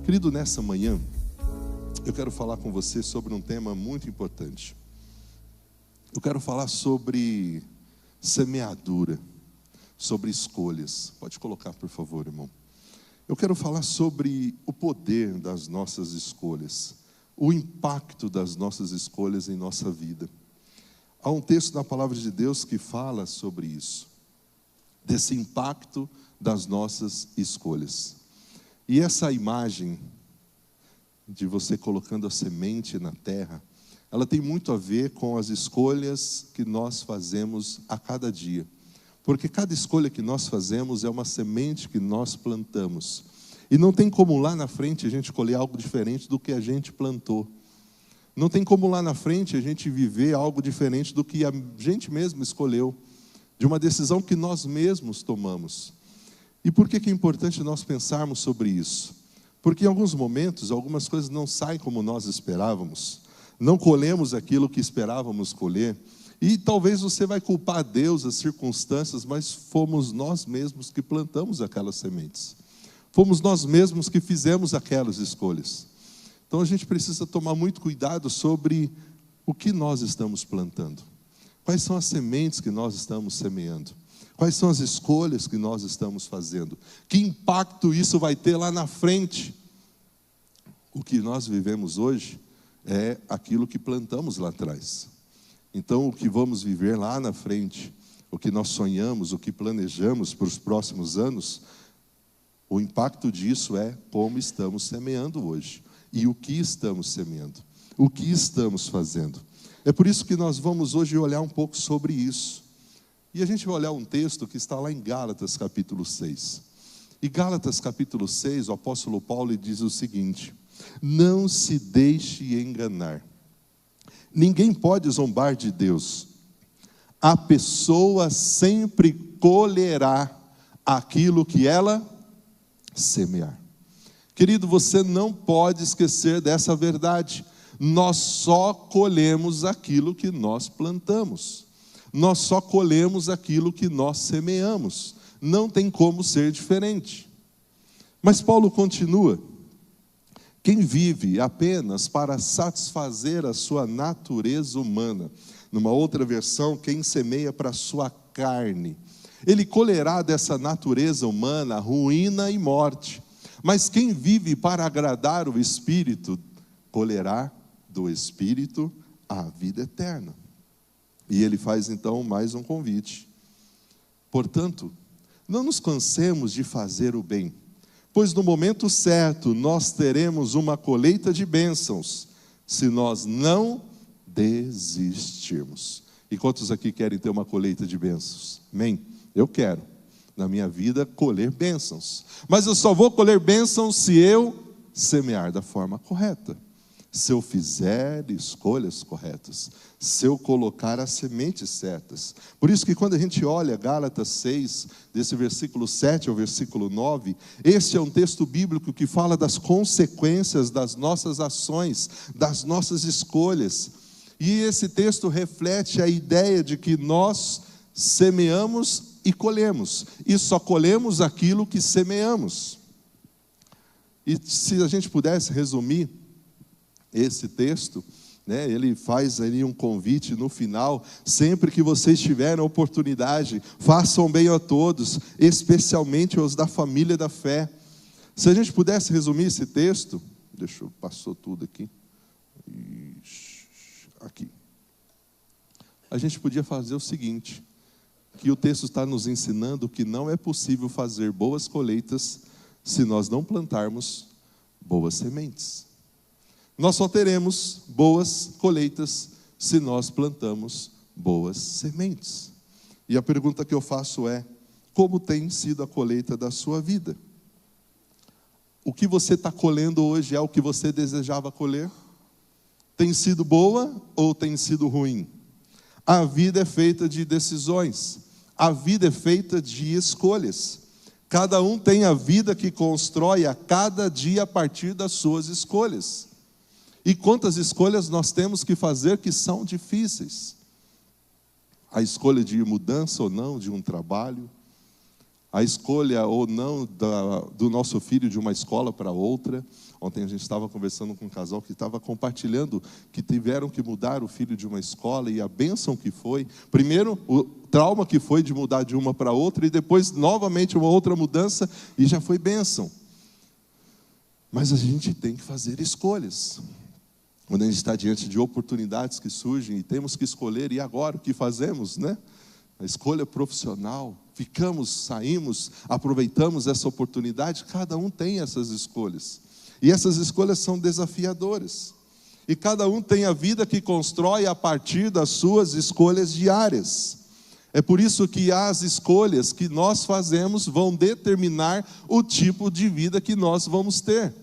Querido, nessa manhã, eu quero falar com você sobre um tema muito importante. Eu quero falar sobre semeadura, sobre escolhas. Pode colocar, por favor, irmão. Eu quero falar sobre o poder das nossas escolhas, o impacto das nossas escolhas em nossa vida. Há um texto na palavra de Deus que fala sobre isso, desse impacto das nossas escolhas. E essa imagem de você colocando a semente na terra, ela tem muito a ver com as escolhas que nós fazemos a cada dia. Porque cada escolha que nós fazemos é uma semente que nós plantamos. E não tem como lá na frente a gente colher algo diferente do que a gente plantou. Não tem como lá na frente a gente viver algo diferente do que a gente mesmo escolheu, de uma decisão que nós mesmos tomamos. E por que é importante nós pensarmos sobre isso? Porque em alguns momentos, algumas coisas não saem como nós esperávamos, não colhemos aquilo que esperávamos colher, e talvez você vai culpar Deus, as circunstâncias, mas fomos nós mesmos que plantamos aquelas sementes. Fomos nós mesmos que fizemos aquelas escolhas. Então a gente precisa tomar muito cuidado sobre o que nós estamos plantando. Quais são as sementes que nós estamos semeando? Quais são as escolhas que nós estamos fazendo? Que impacto isso vai ter lá na frente? O que nós vivemos hoje é aquilo que plantamos lá atrás. Então, o que vamos viver lá na frente, o que nós sonhamos, o que planejamos para os próximos anos, o impacto disso é como estamos semeando hoje. E o que estamos semeando? O que estamos fazendo? É por isso que nós vamos hoje olhar um pouco sobre isso. E a gente vai olhar um texto que está lá em Gálatas capítulo 6. E Gálatas capítulo 6, o apóstolo Paulo diz o seguinte: não se deixe enganar. Ninguém pode zombar de Deus. A pessoa sempre colherá aquilo que ela semear. Querido, você não pode esquecer dessa verdade. Nós só colhemos aquilo que nós plantamos. Nós só colhemos aquilo que nós semeamos. Não tem como ser diferente. Mas Paulo continua: quem vive apenas para satisfazer a sua natureza humana, numa outra versão, quem semeia para a sua carne, ele colherá dessa natureza humana ruína e morte. Mas quem vive para agradar o Espírito, colherá do Espírito a vida eterna. E ele faz então mais um convite. Portanto, não nos cansemos de fazer o bem, pois no momento certo nós teremos uma colheita de bênçãos, se nós não desistirmos. E quantos aqui querem ter uma colheita de bênçãos? Amém? Eu quero, na minha vida, colher bênçãos. Mas eu só vou colher bênçãos se eu semear da forma correta. Se eu fizer escolhas corretas, se eu colocar as sementes certas. Por isso que quando a gente olha Gálatas 6, desse versículo 7 ao versículo 9, este é um texto bíblico que fala das consequências das nossas ações, das nossas escolhas. E esse texto reflete a ideia de que nós semeamos e colhemos, e só colhemos aquilo que semeamos. E se a gente pudesse resumir esse texto, né, ele faz ali um convite no final: sempre que vocês tiverem a oportunidade, façam bem a todos, especialmente aos da família da fé. Se a gente pudesse resumir esse texto, passou tudo aqui, a gente podia fazer o seguinte, que o texto está nos ensinando que não é possível fazer boas colheitas se nós não plantarmos boas sementes. Nós só teremos boas colheitas se nós plantamos boas sementes. E a pergunta que eu faço é: como tem sido a colheita da sua vida? O que você está colhendo hoje é o que você desejava colher? Tem sido boa ou tem sido ruim? A vida é feita de decisões. A vida é feita de escolhas. Cada um tem a vida que constrói a cada dia a partir das suas escolhas. E quantas escolhas nós temos que fazer que são difíceis. A escolha de mudança ou não de um trabalho, A escolha ou não do nosso filho de uma escola para outra. Ontem a gente estava conversando com um casal que estava compartilhando que tiveram que mudar o filho de uma escola e a bênção que foi. Primeiro, o trauma que foi de mudar de uma para outra e depois novamente uma outra mudança e já foi bênção. Mas a gente tem que fazer escolhas. Quando a gente está diante de oportunidades que surgem e temos que escolher, e agora o que fazemos, né? A escolha profissional, saímos, aproveitamos essa oportunidade, cada um tem essas escolhas. E essas escolhas são desafiadoras. E cada um tem a vida que constrói a partir das suas escolhas diárias. É por isso que as escolhas que nós fazemos vão determinar o tipo de vida que nós vamos ter.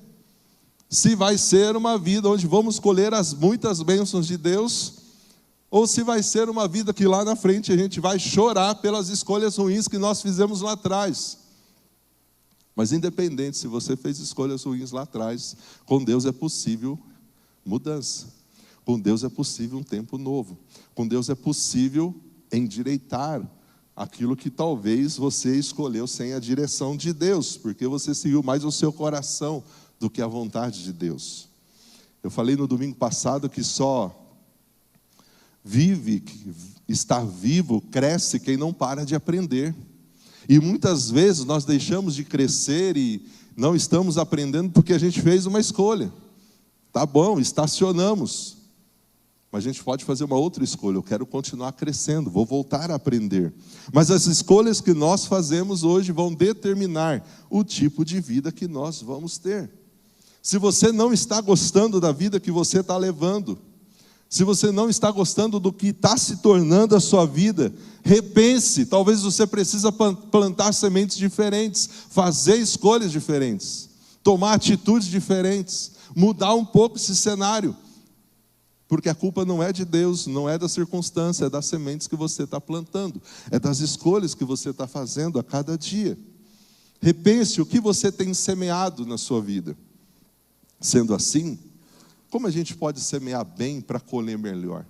Se vai ser uma vida onde vamos colher as muitas bênçãos de Deus, ou se vai ser uma vida que lá na frente a gente vai chorar pelas escolhas ruins que nós fizemos lá atrás. Mas independente se você fez escolhas ruins lá atrás, com Deus é possível mudança. Com Deus é possível um tempo novo. Com Deus é possível endireitar aquilo que talvez você escolheu sem a direção de Deus, porque você seguiu mais o seu coração do que a vontade de Deus. Eu falei no domingo passado que só está vivo, cresce quem não para de aprender. E muitas vezes nós deixamos de crescer e não estamos aprendendo porque a gente fez uma escolha. Tá bom, estacionamos. Mas a gente pode fazer uma outra escolha. Eu quero continuar crescendo, vou voltar a aprender. Mas as escolhas que nós fazemos hoje vão determinar o tipo de vida que nós vamos ter. Se você não está gostando da vida que você está levando, se você não está gostando do que está se tornando a sua vida, repense. Talvez você precise plantar sementes diferentes, fazer escolhas diferentes, tomar atitudes diferentes, mudar um pouco esse cenário. Porque a culpa não é de Deus, não é da circunstância, é das sementes que você está plantando, é das escolhas que você está fazendo a cada dia. Repense o que você tem semeado na sua vida. Sendo assim, como a gente pode semear bem para colher melhor?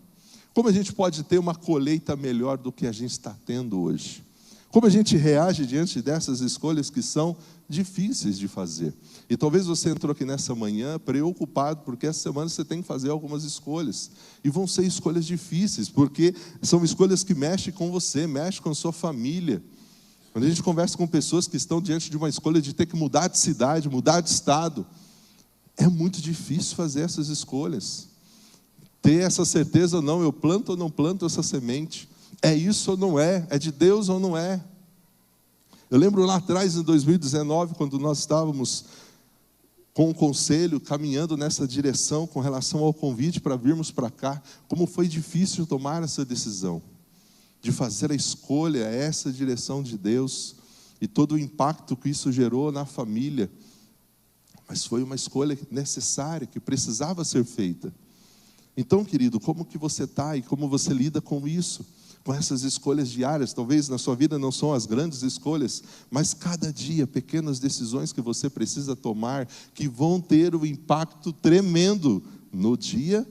Como a gente pode ter uma colheita melhor do que a gente está tendo hoje? Como a gente reage diante dessas escolhas que são difíceis de fazer? E talvez você entrou aqui nessa manhã preocupado, porque essa semana você tem que fazer algumas escolhas. E vão ser escolhas difíceis, porque são escolhas que mexem com você, mexem com a sua família. Quando a gente conversa com pessoas que estão diante de uma escolha de ter que mudar de cidade, mudar de estado, é muito difícil fazer essas escolhas. Ter essa certeza ou não, eu planto ou não planto essa semente. É isso ou não é? É de Deus ou não é? Eu lembro lá atrás, em 2019, quando nós estávamos com o conselho, caminhando nessa direção com relação ao convite para virmos para cá, como foi difícil tomar essa decisão, de fazer a escolha, essa direção de Deus, e todo o impacto que isso gerou na família. Mas foi uma escolha necessária, que precisava ser feita. Então, querido, como que você está e como você lida com isso? Com essas escolhas diárias? Talvez na sua vida não são as grandes escolhas, mas cada dia, pequenas decisões que você precisa tomar, que vão ter um impacto tremendo no dia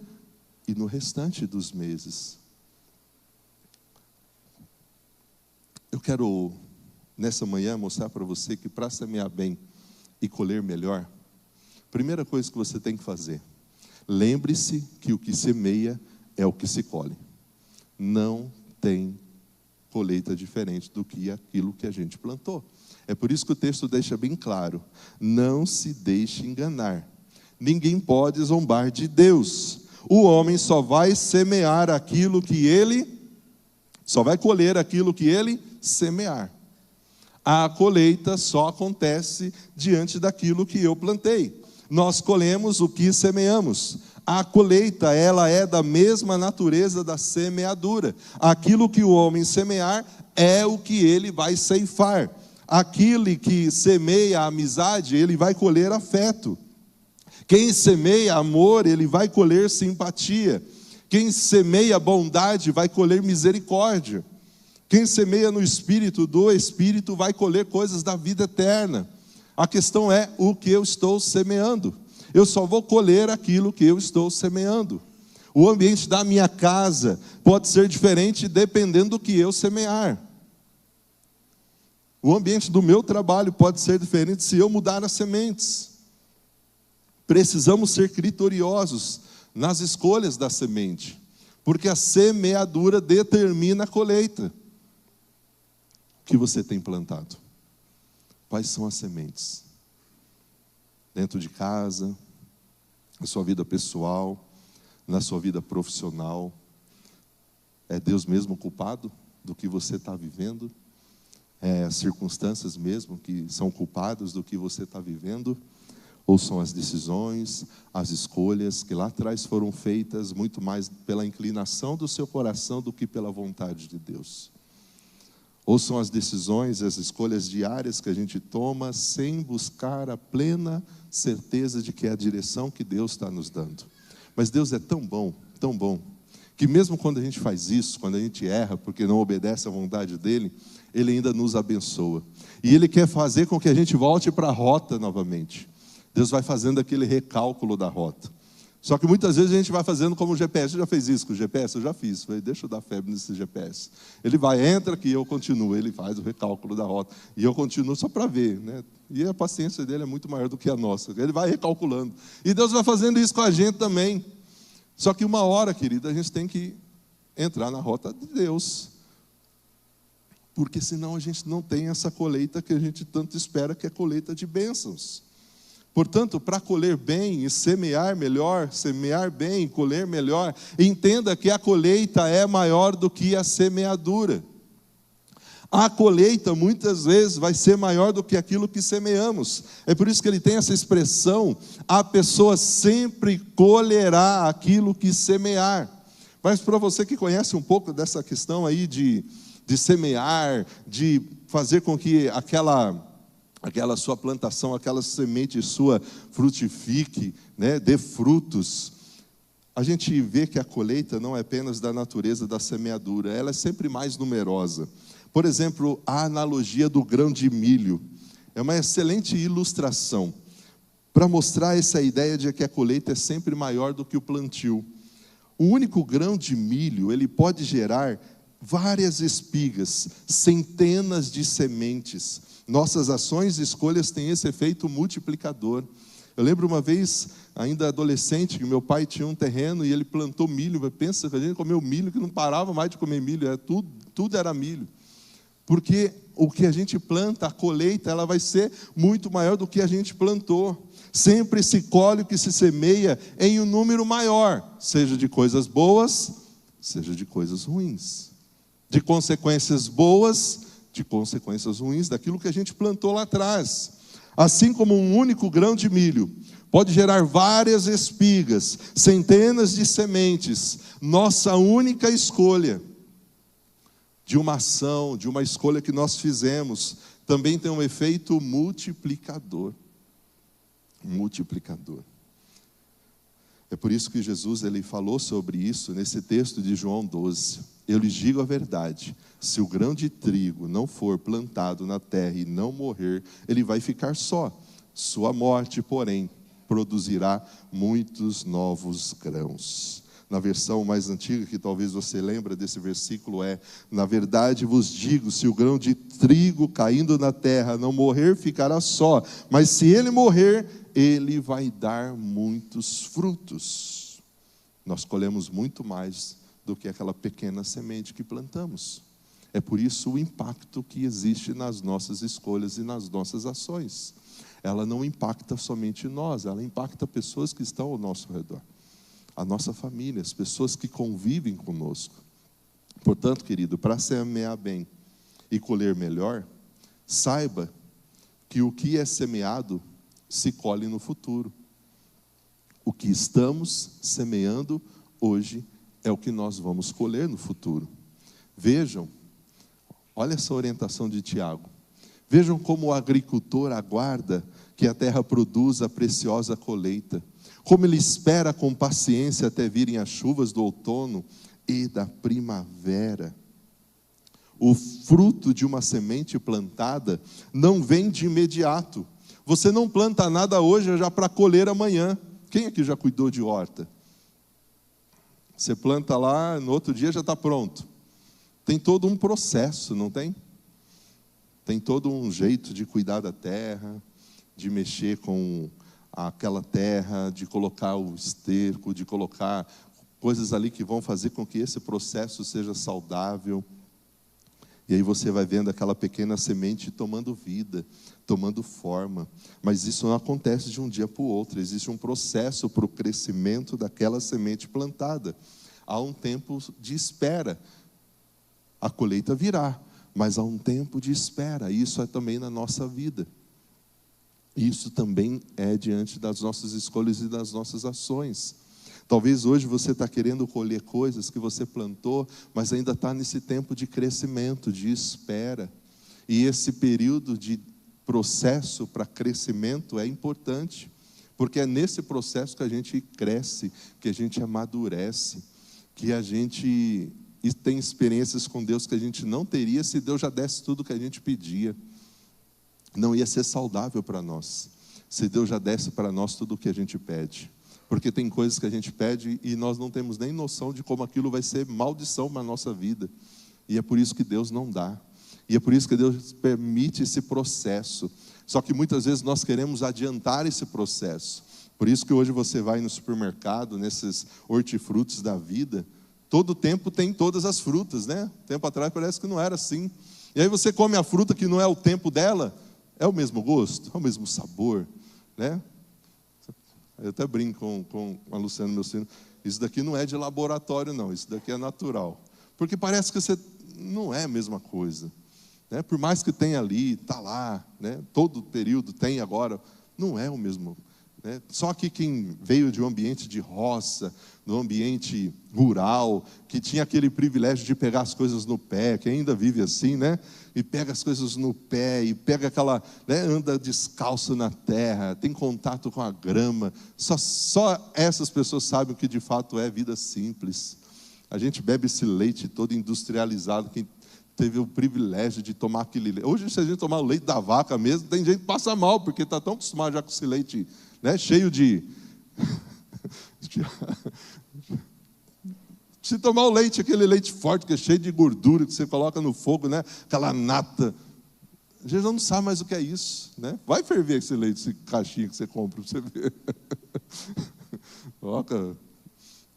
e no restante dos meses. Eu quero, nessa manhã, mostrar para você que para semear bem e colher melhor, primeira coisa que você tem que fazer, lembre-se que o que semeia é o que se colhe. Não tem colheita diferente do que aquilo que a gente plantou. É por isso que o texto deixa bem claro, não se deixe enganar. Ninguém pode zombar de Deus. O homem só vai semear aquilo que ele, só vai colher aquilo que ele semear. A colheita só acontece diante daquilo que eu plantei. Nós colhemos o que semeamos. A colheita, ela é da mesma natureza da semeadura. Aquilo que o homem semear é o que ele vai ceifar. Aquele que semeia a amizade, ele vai colher afeto. Quem semeia amor, ele vai colher simpatia. Quem semeia bondade, vai colher misericórdia. Quem semeia no Espírito, do Espírito, vai colher coisas da vida eterna. A questão é o que eu estou semeando. Eu só vou colher aquilo que eu estou semeando. O ambiente da minha casa pode ser diferente dependendo do que eu semear. O ambiente do meu trabalho pode ser diferente se eu mudar as sementes. Precisamos ser criteriosos nas escolhas da semente, porque a semeadura determina a colheita. O que você tem plantado? Quais são as sementes? Dentro de casa, na sua vida pessoal, na sua vida profissional. É Deus mesmo culpado do que você está vivendo? É as circunstâncias mesmo que são culpadas do que você está vivendo? Ou são as decisões, as escolhas que lá atrás foram feitas muito mais pela inclinação do seu coração do que pela vontade de Deus? Ou são as decisões, as escolhas diárias que a gente toma sem buscar a plena certeza de que é a direção que Deus está nos dando? Mas Deus é tão bom, que mesmo quando a gente faz isso, quando a gente erra porque não obedece à vontade dEle, Ele ainda nos abençoa. E Ele quer fazer com que a gente volte para a rota novamente. Deus vai fazendo aquele recálculo da rota. Só que muitas vezes a gente vai fazendo como o GPS. Você já fez isso com o GPS? Eu já fiz. Falei, deixa eu dar febre nesse GPS. Ele vai, entra aqui e eu continuo. Ele faz o recálculo da rota. E eu continuo só para ver, né? E a paciência dele é muito maior do que a nossa. Ele vai recalculando. E Deus vai fazendo isso com a gente também. Só que uma hora, querida, a gente tem que entrar na rota de Deus. Porque senão a gente não tem essa colheita que a gente tanto espera, que é a colheita de bênçãos. Portanto, para colher bem e semear melhor, semear bem e colher melhor, entenda que a colheita é maior do que a semeadura. A colheita muitas vezes vai ser maior do que aquilo que semeamos. É por isso que ele tem essa expressão: a pessoa sempre colherá aquilo que semear. Mas para você que conhece um pouco dessa questão aí de semear, de fazer com que aquela sua plantação, aquela semente sua frutifique, né, dê frutos. A gente vê que a colheita não é apenas da natureza da semeadura, ela é sempre mais numerosa. Por exemplo, a analogia do grão de milho é uma excelente ilustração para mostrar essa ideia de que a colheita é sempre maior do que o plantio. O único grão de milho, ele pode gerar várias espigas, centenas de sementes. Nossas ações e escolhas têm esse efeito multiplicador. Eu lembro uma vez, ainda adolescente, que meu pai tinha um terreno e ele plantou milho. Pensa que a gente comeu milho, que não parava mais de comer milho, tudo era milho. Porque o que a gente planta, a colheita, ela vai ser muito maior do que a gente plantou. Sempre se colhe o que se semeia em um número maior, seja de coisas boas, seja de coisas ruins. De consequências boas, de consequências ruins daquilo que a gente plantou lá atrás. Assim como um único grão de milho pode gerar várias espigas, centenas de sementes, nossa única escolha de uma ação, de uma escolha que nós fizemos, também tem um efeito multiplicador. Multiplicador. É por isso que Jesus ele falou sobre isso nesse texto de João 12. Eu lhes digo a verdade, se o grão de trigo não for plantado na terra e não morrer, ele vai ficar só. Sua morte, porém, produzirá muitos novos grãos. Na versão mais antiga, que talvez você lembre desse versículo, na verdade vos digo, se o grão de trigo caindo na terra não morrer, ficará só. Mas se ele morrer, ele vai dar muitos frutos. Nós colhemos muito mais do que aquela pequena semente que plantamos. É por isso o impacto que existe nas nossas escolhas e nas nossas ações. Ela não impacta somente nós, ela impacta pessoas que estão ao nosso redor. A nossa família, as pessoas que convivem conosco. Portanto, querido, para semear bem e colher melhor, saiba que o que é semeado se colhe no futuro. O que estamos semeando hoje é o que nós vamos colher no futuro. Vejam, olha essa orientação de Tiago. Vejam como o agricultor aguarda que a terra produza a preciosa colheita. Como ele espera com paciência até virem as chuvas do outono e da primavera. O fruto de uma semente plantada não vem de imediato. Você não planta nada hoje já para colher amanhã. Quem aqui já cuidou de horta? Você planta lá, no outro dia já está pronto. Tem todo um processo, não tem? tem todo um jeito de cuidar da terra, de mexer com aquela terra, de colocar o esterco, de colocar coisas ali que vão fazer com que esse processo seja saudável. E aí você vai vendo aquela pequena semente tomando vida, tomando forma. Mas isso não acontece de um dia para o outro. Existe um processo para o crescimento daquela semente plantada. Há um tempo de espera. A colheita virá, mas há um tempo de espera. Isso é também na nossa vida. Isso também é diante das nossas escolhas e das nossas ações. Talvez hoje você está querendo colher coisas que você plantou, mas ainda está nesse tempo de crescimento, de espera. E esse período de processo para crescimento é importante, porque é nesse processo que a gente cresce, que a gente amadurece, que a gente tem experiências com Deus que a gente não teria se Deus já desse tudo que a gente pedia. Não ia ser saudável para nós, se Deus já desse para nós tudo o que a gente pede. Porque tem coisas que a gente pede e nós não temos nem noção de como aquilo vai ser maldição na nossa vida. E é por isso que Deus não dá. E é por isso que Deus permite esse processo. Só que muitas vezes nós queremos adiantar esse processo. Por isso que hoje você vai no supermercado, nesses hortifrutos da vida, todo tempo tem todas as frutas, né? Tempo atrás parece que não era assim. E aí você come a fruta que não é o tempo dela, é o mesmo gosto, é o mesmo sabor, né? Eu até brinco com a Luciana, meu filho, isso daqui não é de laboratório não, isso daqui é natural. Porque parece que você não é a mesma coisa, né? Por mais que tenha ali, está lá, né? Todo período tem agora, não é o mesmo, né? Só que quem veio de um ambiente de roça, no ambiente rural, que tinha aquele privilégio de pegar as coisas no pé, que ainda vive assim, né? E pega as coisas no pé, e pega aquela, né? Anda descalço na terra, tem contato com a grama. Só essas pessoas sabem o que de fato é vida simples. A gente bebe esse leite todo industrializado, quem teve o privilégio de tomar aquele leite. Hoje, se a gente tomar o leite da vaca mesmo, tem gente que passa mal, porque está tão acostumado já com esse leite, né? Cheio de... Se tomar o leite, aquele leite forte, que é cheio de gordura, que você coloca no fogo, né? Aquela nata. A gente não sabe mais o que é isso, né? Vai ferver esse leite, esse caixinha que você compra, para você ver. Coloca.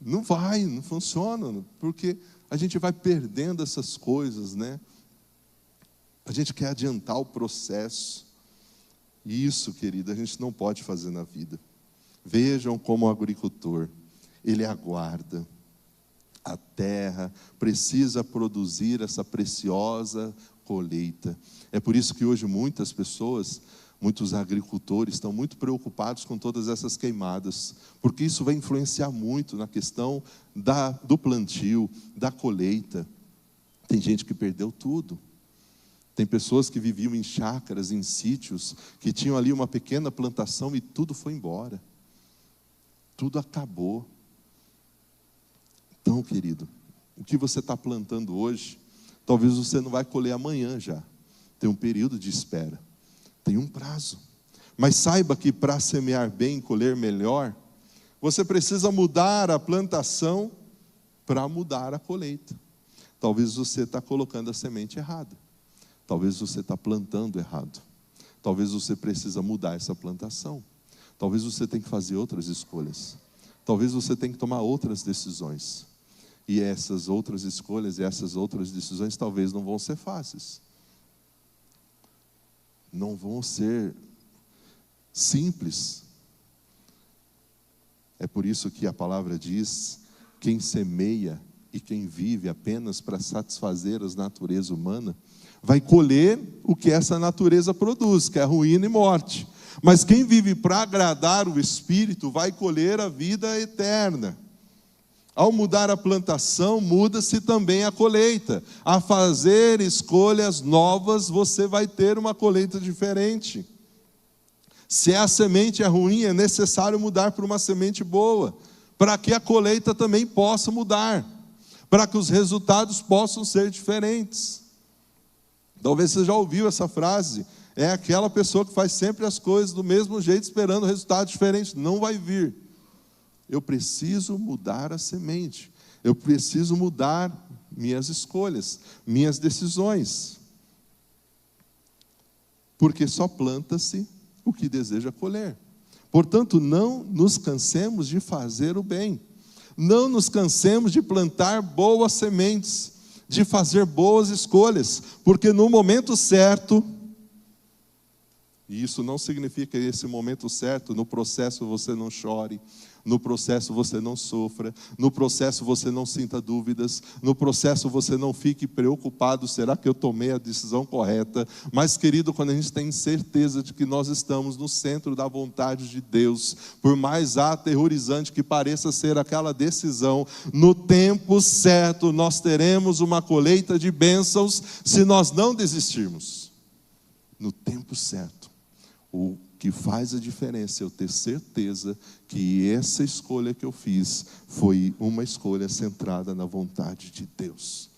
Não vai, não funciona, porque a gente vai perdendo essas coisas, né? A gente quer adiantar o processo. E isso, querida, a gente não pode fazer na vida. Vejam como o agricultor, ele aguarda. A terra precisa produzir essa preciosa colheita. É por isso que hoje muitas pessoas, muitos agricultores estão muito preocupados com todas essas queimadas, porque isso vai influenciar muito na questão do plantio, da colheita. Tem gente que perdeu tudo. Tem pessoas que viviam em chácaras, em sítios, que tinham ali uma pequena plantação e tudo foi embora. Tudo acabou. Então, querido, o que você está plantando hoje, talvez você não vai colher amanhã já. Tem um período de espera, tem um prazo. Mas saiba que para semear bem, colher melhor, você precisa mudar a plantação para mudar a colheita. Talvez você está colocando a semente errada. Talvez você está plantando errado. Talvez você precisa mudar essa plantação. Talvez você tenha que fazer outras escolhas. Talvez você tenha que tomar outras decisões. E essas outras escolhas e essas outras decisões talvez não vão ser fáceis. Não vão ser simples. É por isso que a palavra diz: quem semeia e quem vive apenas para satisfazer a natureza humana, vai colher o que essa natureza produz, que é ruína e morte. Mas quem vive para agradar o Espírito, vai colher a vida eterna. Ao mudar a plantação, muda-se também a colheita. A fazer escolhas novas, você vai ter uma colheita diferente. Se a semente é ruim, é necessário mudar para uma semente boa, para que a colheita também possa mudar, para que os resultados possam ser diferentes. Talvez você já ouviu essa frase: é aquela pessoa que faz sempre as coisas do mesmo jeito, esperando resultado diferente. Não vai vir. Eu preciso mudar a semente. Eu preciso mudar minhas escolhas, minhas decisões. porque só planta-se o que deseja colher. Portanto, não nos cansemos de fazer o bem, não nos cansemos de plantar boas sementes, de fazer boas escolhas, porque no momento certo, e isso não significa esse momento certo, no processo você não chore, no processo você não sofra, no processo você não sinta dúvidas, no processo você não fique preocupado, será que eu tomei a decisão correta? Mas, querido, quando a gente tem certeza de que nós estamos no centro da vontade de Deus, por mais aterrorizante que pareça ser aquela decisão, no tempo certo nós teremos uma colheita de bênçãos se nós não desistirmos. No tempo certo. O que faz a diferença é eu ter certeza que essa escolha que eu fiz foi uma escolha centrada na vontade de Deus.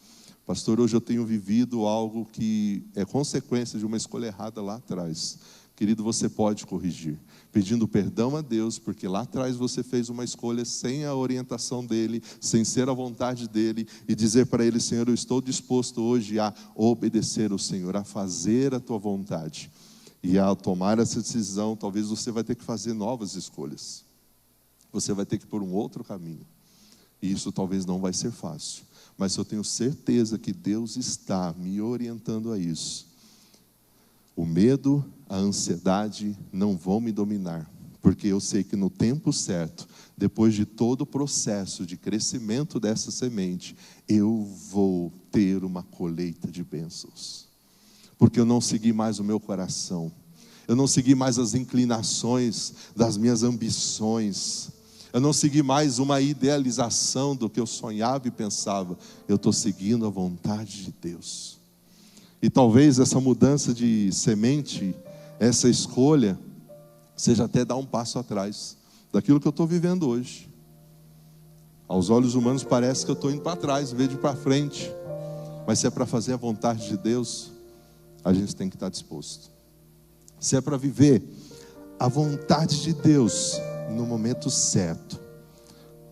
Pastor, hoje eu tenho vivido algo que é consequência de uma escolha errada lá atrás. Querido, você pode corrigir, pedindo perdão a Deus, porque lá atrás você fez uma escolha sem a orientação dEle, sem ser a vontade dEle, e dizer para Ele: Senhor, eu estou disposto hoje a obedecer ao Senhor, a fazer a Tua vontade. E ao tomar essa decisão, talvez você vai ter que fazer novas escolhas. Você vai ter que ir por um outro caminho. E isso talvez não vai ser fácil. Mas eu tenho certeza que Deus está me orientando a isso. O medo, a ansiedade não vão me dominar. Porque eu sei que no tempo certo, depois de todo o processo de crescimento dessa semente, eu vou ter uma colheita de bênçãos. Porque eu não segui mais o meu coração, eu não segui mais as inclinações das minhas ambições, eu não segui mais uma idealização do que eu sonhava e pensava, eu estou seguindo a vontade de Deus. E talvez essa mudança de semente, essa escolha, seja até dar um passo atrás daquilo que eu estou vivendo hoje. Aos olhos humanos parece que eu estou indo para trás, em vez de ir para frente, mas se é para fazer a vontade de Deus, a gente tem que estar disposto. Se é para viver a vontade de Deus no momento certo,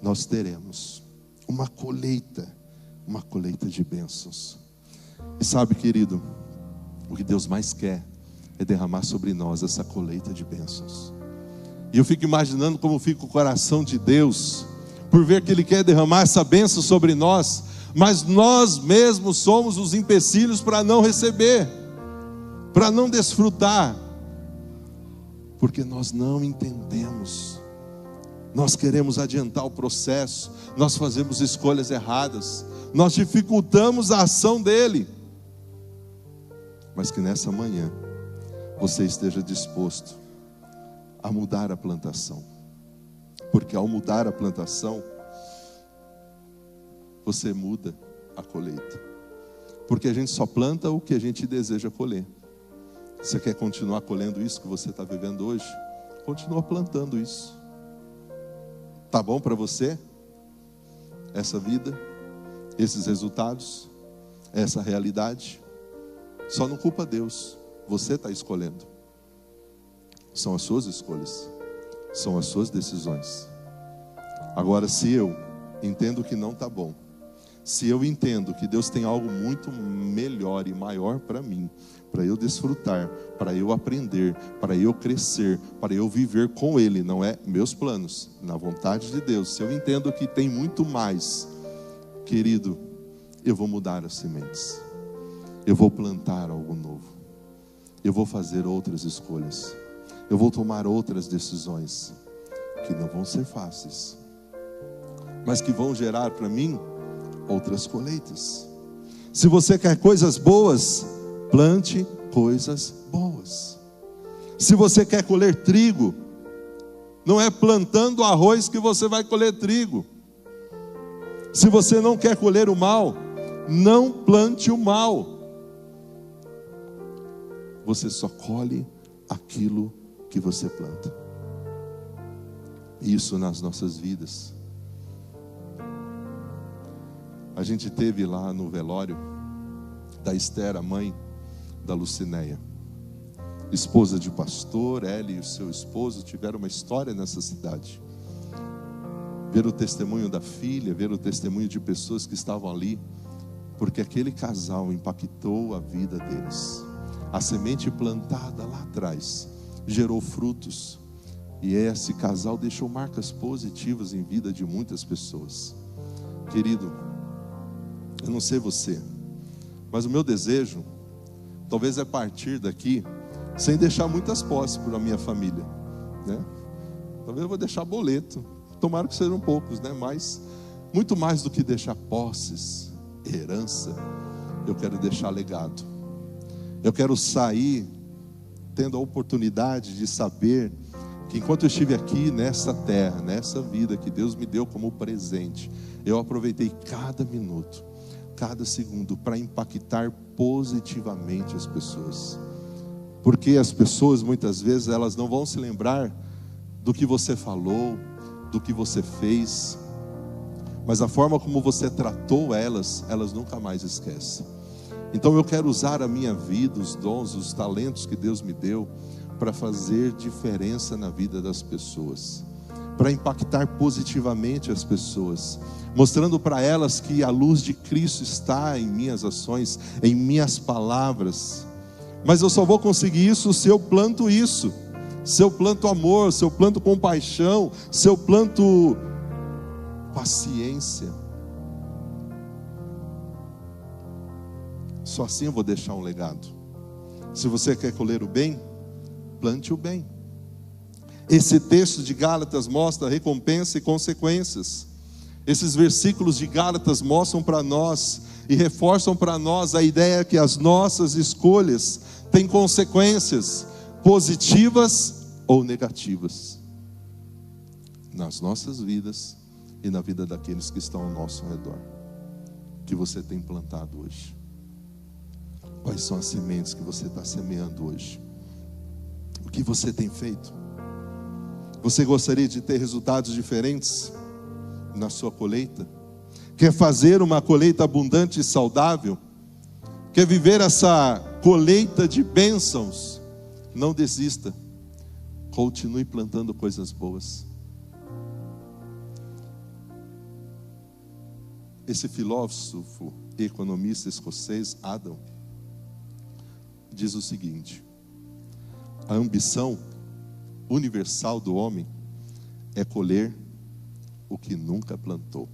nós teremos uma colheita de bênçãos. E sabe, querido, o que Deus mais quer é derramar sobre nós essa colheita de bênçãos. E eu fico imaginando como fica o coração de Deus por ver que Ele quer derramar essa bênção sobre nós, mas nós mesmos somos os empecilhos para não receber, para não desfrutar, porque nós não entendemos. Nós queremos adiantar o processo, nós fazemos escolhas erradas, nós dificultamos a ação dEle. Mas que nessa manhã você esteja disposto a mudar a plantação, porque ao mudar a plantação, você muda a colheita, porque a gente só planta o que a gente deseja colher. Você quer continuar colhendo isso que você está vivendo hoje? Continua plantando isso. Tá bom para você? Essa vida, esses resultados, essa realidade? Só não culpa Deus. Você está escolhendo. São as suas escolhas, são as suas decisões. Agora, se eu entendo que não está bom, se eu entendo que Deus tem algo muito melhor e maior para mim, para eu desfrutar, para eu aprender, para eu crescer, para eu viver com Ele, não é meus planos, na vontade de Deus. Se eu entendo que tem muito mais, querido, eu vou mudar as sementes, eu vou plantar algo novo, eu vou fazer outras escolhas, eu vou tomar outras decisões, que não vão ser fáceis, mas que vão gerar para mim outras colheitas. Se você quer coisas boas, plante coisas boas. Se você quer colher trigo, não é plantando arroz que você vai colher trigo. Se você não quer colher o mal, não plante o mal. Você só colhe aquilo que você planta. Isso nas nossas vidas. A gente teve lá no velório da Esther, a mãe da Lucinéia, esposa de pastor. Ela e o seu esposo tiveram uma história nessa cidade. Ver o testemunho da filha, ver o testemunho de pessoas que estavam ali, porque aquele casal impactou a vida deles. A semente plantada lá atrás gerou frutos. E esse casal deixou marcas positivas em vida de muitas pessoas. Querido, eu não sei você, mas o meu desejo talvez é partir daqui sem deixar muitas posses para a minha família, né? Talvez eu vou deixar boleto, tomara que sejam poucos, né? Mas muito mais do que deixar posses, herança, eu quero deixar legado. Eu quero sair tendo a oportunidade de saber que enquanto eu estive aqui nessa terra, nessa vida que Deus me deu como presente, eu aproveitei cada minuto, cada segundo para impactar positivamente as pessoas. Porque as pessoas muitas vezes elas não vão se lembrar do que você falou, do que você fez, mas a forma como você tratou elas nunca mais esquecem. Então eu quero usar a minha vida, os dons, os talentos que Deus me deu para fazer diferença na vida das pessoas, para impactar positivamente as pessoas, mostrando para elas que a luz de Cristo está em minhas ações, em minhas palavras. Mas eu só vou conseguir isso se eu planto isso, se eu planto amor, se eu planto compaixão, se eu planto paciência. Só assim eu vou deixar um legado. Se você quer colher o bem, plante o bem. Esse texto de Gálatas mostra recompensa e consequências. Esses versículos de Gálatas mostram para nós e reforçam para nós a ideia que as nossas escolhas têm consequências positivas ou negativas nas nossas vidas e na vida daqueles que estão ao nosso redor. O que você tem plantado hoje? Quais são as sementes que você está semeando hoje? O que você tem feito? Você gostaria de ter resultados diferentes na sua colheita? Quer fazer uma colheita abundante e saudável? Quer viver essa colheita de bênçãos? Não desista. Continue plantando coisas boas. Esse filósofo e economista escocês, Adam, diz o seguinte: a ambição universal do homem é colher o que nunca plantou.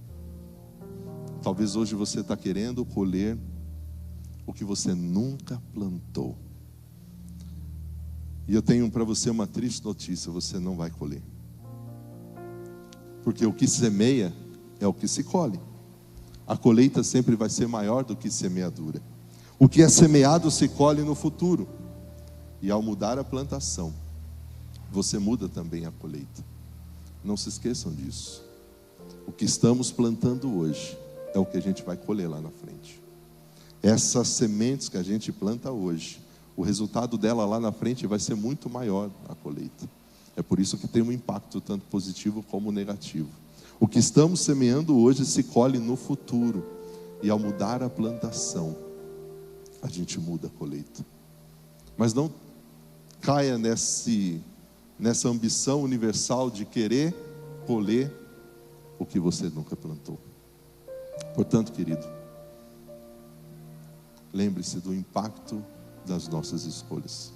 Talvez hoje você está querendo colher o que você nunca plantou. E eu tenho para você uma triste notícia: você não vai colher. Porque o que semeia é o que se colhe. A colheita sempre vai ser maior do que semeadura. O que é semeado se colhe no futuro. E ao mudar a plantação, você muda também a colheita. Não se esqueçam disso. O que estamos plantando hoje é o que a gente vai colher lá na frente. Essas sementes que a gente planta hoje, o resultado dela lá na frente vai ser muito maior a colheita. É por isso que tem um impacto tanto positivo como negativo. O que estamos semeando hoje se colhe no futuro. E ao mudar a plantação, a gente muda a colheita. Mas não caia nessa ambição universal de querer colher o que você nunca plantou. Portanto, querido, lembre-se do impacto das nossas escolhas.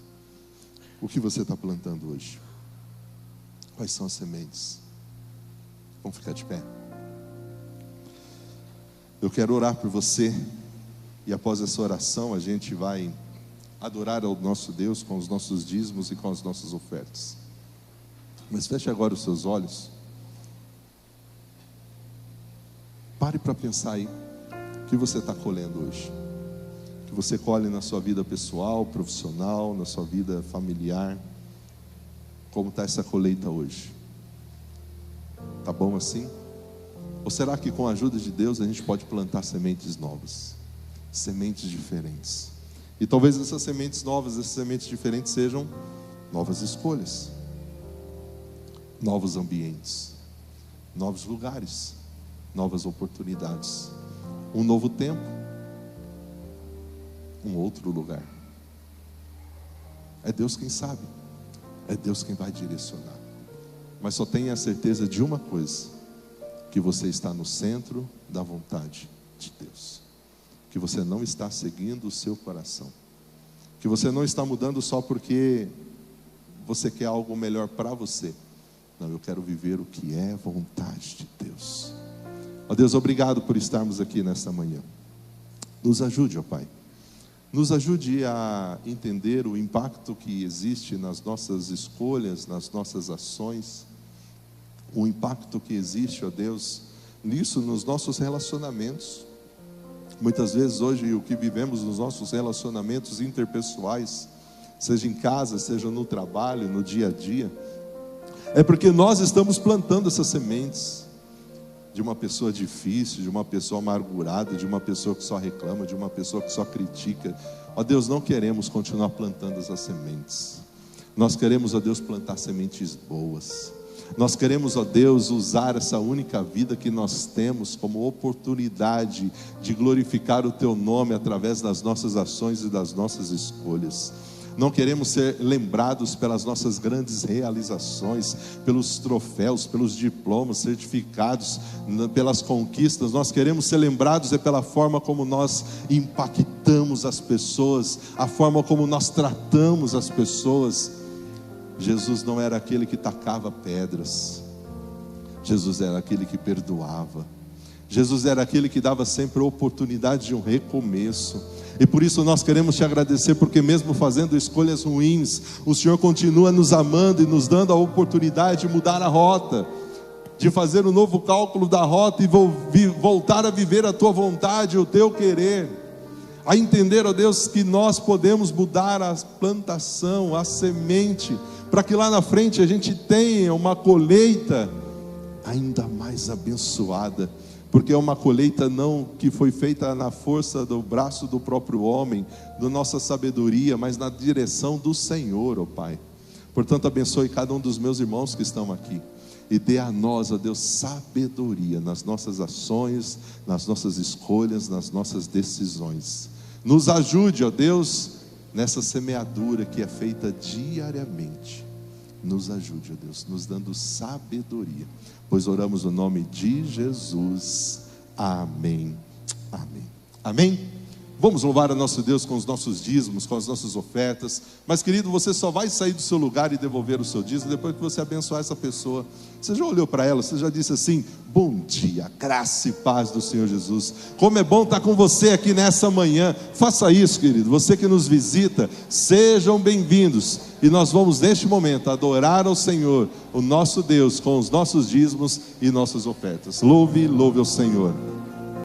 O que você está plantando hoje? Quais são as sementes? Vamos ficar de pé. Eu quero orar por você. E após essa oração a gente vai adorar ao nosso Deus com os nossos dízimos e com as nossas ofertas. Mas feche agora os seus olhos. Pare para pensar aí. O que você está colhendo hoje? O que você colhe na sua vida pessoal, profissional, na sua vida familiar? Como está essa colheita hoje? Está bom assim? Ou será que com a ajuda de Deus a gente pode plantar sementes novas? Sementes diferentes. E talvez essas sementes novas, essas sementes diferentes sejam novas escolhas, novos ambientes, novos lugares, novas oportunidades, um novo tempo, um outro lugar. É Deus quem sabe, é Deus quem vai direcionar. Mas só tenha a certeza de uma coisa: que você está no centro da vontade de Deus, que você não está seguindo o seu coração, que você não está mudando só porque você quer algo melhor para você. Não, eu quero viver o que é vontade de Deus. Ó Deus, obrigado por estarmos aqui nesta manhã. Nos ajude, ó Pai. Nos ajude a entender o impacto que existe nas nossas escolhas, nas nossas ações. O impacto que existe, ó Deus, nisso, nos nossos relacionamentos. Muitas vezes hoje o que vivemos nos nossos relacionamentos interpessoais, seja em casa, seja no trabalho, no dia a dia, é porque nós estamos plantando essas sementes de uma pessoa difícil, de uma pessoa amargurada, de uma pessoa que só reclama, de uma pessoa que só critica. Ó Deus, não queremos continuar plantando essas sementes. Nós queremos, ó Deus, plantar sementes boas. Nós queremos, ó Deus, usar essa única vida que nós temos como oportunidade de glorificar o Teu nome através das nossas ações e das nossas escolhas. Não queremos ser lembrados pelas nossas grandes realizações, pelos troféus, pelos diplomas, certificados, pelas conquistas. Nós queremos ser lembrados pela forma como nós impactamos as pessoas, a forma como nós tratamos as pessoas. Jesus não era aquele que tacava pedras. Jesus era aquele que perdoava. Jesus era aquele que dava sempre a oportunidade de um recomeço. E por isso nós queremos te agradecer, porque mesmo fazendo escolhas ruins, o Senhor continua nos amando e nos dando a oportunidade de mudar a rota, de fazer um novo cálculo da rota e voltar a viver a tua vontade, o teu querer. A entender, ó Deus, que nós podemos mudar a plantação, a semente, para que lá na frente a gente tenha uma colheita ainda mais abençoada. Porque é uma colheita não que foi feita na força do braço do próprio homem, da nossa sabedoria, mas na direção do Senhor, ó Pai. Portanto, abençoe cada um dos meus irmãos que estão aqui. E dê a nós, ó Deus, sabedoria nas nossas ações, nas nossas escolhas, nas nossas decisões. Nos ajude, ó Deus, nessa semeadura que é feita diariamente. Nos ajude, ó Deus, nos dando sabedoria, pois oramos no nome de Jesus. Amém. Amém. Amém. Vamos louvar a nosso Deus com os nossos dízimos, com as nossas ofertas. Mas, querido, você só vai sair do seu lugar e devolver o seu dízimo depois que você abençoar essa pessoa. Você já olhou para ela, você já disse assim: bom dia, graça e paz do Senhor Jesus. Como é bom estar com você aqui nessa manhã. Faça isso, querido. Você que nos visita, sejam bem-vindos. E nós vamos neste momento adorar ao Senhor, o nosso Deus, com os nossos dízimos e nossas ofertas. Louve ao Senhor.